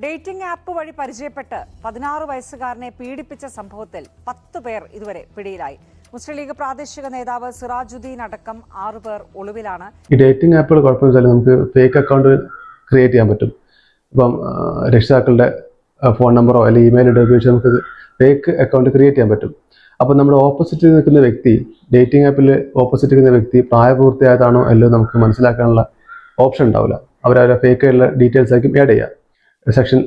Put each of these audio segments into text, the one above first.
Dating app വഴി പരിചയപ്പെട്ട് 16 വയസ്സുകാരനെ പീഡിപ്പിച്ച സംഭവത്തിൽ 10 പേർ ഇതുവരെ പിടിയിലായി. മുസ്ലിം ലീഗ് പ്രാദേശിക നേതാവ് സിറാജുദ്ദീൻ അടക്കം 6 പേർ ഒളിവിലാണ്. ഈ ഡേറ്റിംഗ് ആപ്പുകൾ കുഴപ്പമെന്ന് നമുക്ക് ഫേക്ക് അക്കൗണ്ട് ക്രിയേറ്റ് ചെയ്യാൻ പറ്റും. ഇപ്പം രക്ഷിതാക്കളുടെ ഫോൺ നമ്പറോ അല്ലെങ്കിൽ ഇമെയിൽ ഉപയോഗിച്ച് നമുക്ക് ഫേക്ക് അക്കൗണ്ട് ക്രിയേറ്റ് ചെയ്യാൻ പറ്റും. അപ്പം നമ്മൾ ഓപ്പോസിറ്റ് നിൽക്കുന്ന വ്യക്തി, ഡേറ്റിംഗ് ആപ്പിൽ ഓപ്പോസിറ്റ് നിൽക്കുന്ന വ്യക്തി പ്രായപൂർത്തിയായതാണോ അല്ലോ നമുക്ക് മനസ്സിലാക്കാനുള്ള ഓപ്ഷൻ ഉണ്ടാവില്ല. അവരവരുടെ ഫേക്ക് ആയിട്ടുള്ള ഡീറ്റെയിൽസ് ആയിരിക്കും ആഡ് ചെയ്യുക. സെക്ഷൻ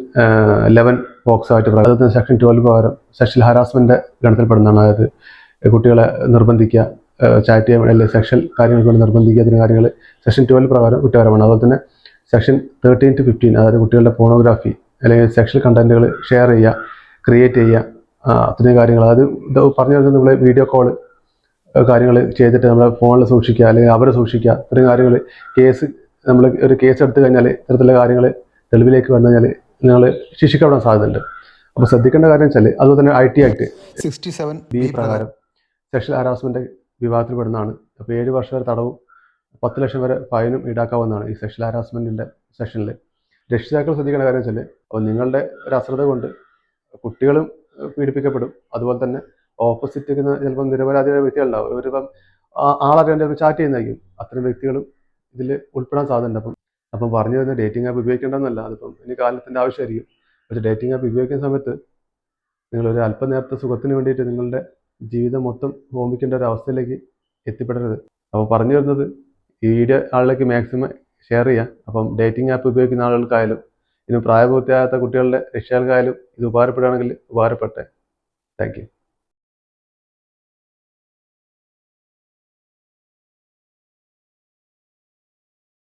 11 പോക്സോ ആയിട്ട് അതുപോലെ തന്നെ സെക്ഷൻ 12 പ്രകാരം സെക്ഷൽ ഹാരാസ്മെന്റ് ഗണത്തിൽപ്പെടുന്നതാണ്. അതായത് കുട്ടികളെ നിർബന്ധിക്കുക, ചാറ്റ് ചെയ്യാൻ അല്ലെങ്കിൽ സെക്ഷൽ കാര്യങ്ങൾ കൊണ്ട് നിർബന്ധിക്കുക, അതിന് കാര്യങ്ങൾ സെക്ഷൻ 12 പ്രകാരം കുറ്റകരമാണ്. അതുപോലെ തന്നെ സെക്ഷൻ 13 to 15, അതായത് കുട്ടികളുടെ പോണോഗ്രാഫി അല്ലെങ്കിൽ സെക്ഷൽ കണ്ടന്റുകൾ ഷെയർ ചെയ്യുക, ക്രിയേറ്റ് ചെയ്യുക, അത്രയും കാര്യങ്ങൾ. അതായത് ഇത് പറഞ്ഞു വരുന്നത് നമ്മൾ വീഡിയോ കോള് കാര്യങ്ങൾ ചെയ്തിട്ട് നമ്മളെ ഫോണിൽ സൂക്ഷിക്കുക അല്ലെങ്കിൽ അവരെ സൂക്ഷിക്കുക, ഇത്രയും കാര്യങ്ങൾ. നമ്മൾ ഒരു കേസ് എടുത്തു കഴിഞ്ഞാൽ ഇത്തരത്തിലുള്ള കാര്യങ്ങൾ തെളിവിലേക്ക് വന്നു കഴിഞ്ഞാൽ നിങ്ങൾ ശിക്ഷിക്കപ്പെടാൻ സാധ്യതയുണ്ട്. അപ്പോൾ ശ്രദ്ധിക്കേണ്ട കാര്യം വെച്ചാൽ അതുപോലെ തന്നെ IT ആക്ട് 67B പ്രകാരം സെക്ഷൽ ഹാരാസ്മെന്റ് വിഭാഗത്തിൽപ്പെടുന്നതാണ്. അപ്പോൾ 7 വർഷം വരെ തടവും 10 ലക്ഷം വരെ ഫൈനും ഈടാക്കാവുന്നതാണ് ഈ സെക്ഷൽ ഹാരാസ്മെന്റിന്റെ സെക്ഷനിൽ. രക്ഷിതാക്കൾ ശ്രദ്ധിക്കേണ്ട കാര്യം വെച്ചാൽ അപ്പോൾ നിങ്ങളുടെ ഒരു അശ്രദ്ധ കൊണ്ട് കുട്ടികളും പീഡിപ്പിക്കപ്പെടും. അതുപോലെ തന്നെ ഓപ്പോസിറ്റ് നിൽക്കുന്ന ചിലപ്പം നിരപരാധിയായ വ്യക്തികളുണ്ടാവും. ഇവരിപ്പം ആളറിയാണ്ട് ചാറ്റ് ചെയ്യുന്നതായിരിക്കും. അത്തരം വ്യക്തികളും ഇതിൽ ഉൾപ്പെടാൻ സാധ്യതയുണ്ട്. അപ്പം പറഞ്ഞു വരുന്ന ഡേറ്റിംഗ് ആപ്പ് ഉപയോഗിക്കേണ്ടതെന്നല്ല, അതിപ്പം ഇനി കാലത്തിൻ്റെ ആവശ്യമായിരിക്കും. പക്ഷേ ഡേറ്റിംഗ് ആപ്പ് ഉപയോഗിക്കുന്ന സമയത്ത് നിങ്ങളൊരു അല്പനേരത്തെ സുഖത്തിന് വേണ്ടിയിട്ട് നിങ്ങളുടെ ജീവിതം മൊത്തം ഹോമിക്കേണ്ട ഒരു അവസ്ഥയിലേക്ക് എത്തിപ്പെടരുത്. അപ്പോൾ പറഞ്ഞു വരുന്നത് ഈ വീഡിയോ ആളിലേക്ക് മാക്സിമം ഷെയർ ചെയ്യാം. അപ്പം ഡേറ്റിംഗ് ആപ്പ് ഉപയോഗിക്കുന്ന ആളുകൾക്കായാലും ഇനി പ്രായപൂർത്തിയാകാത്ത കുട്ടികളുടെ രക്ഷകൾക്കായാലും ഇത് ഉപകാരപ്പെടുകയാണെങ്കിൽ ഉപകാരപ്പെട്ടെ. Thank you.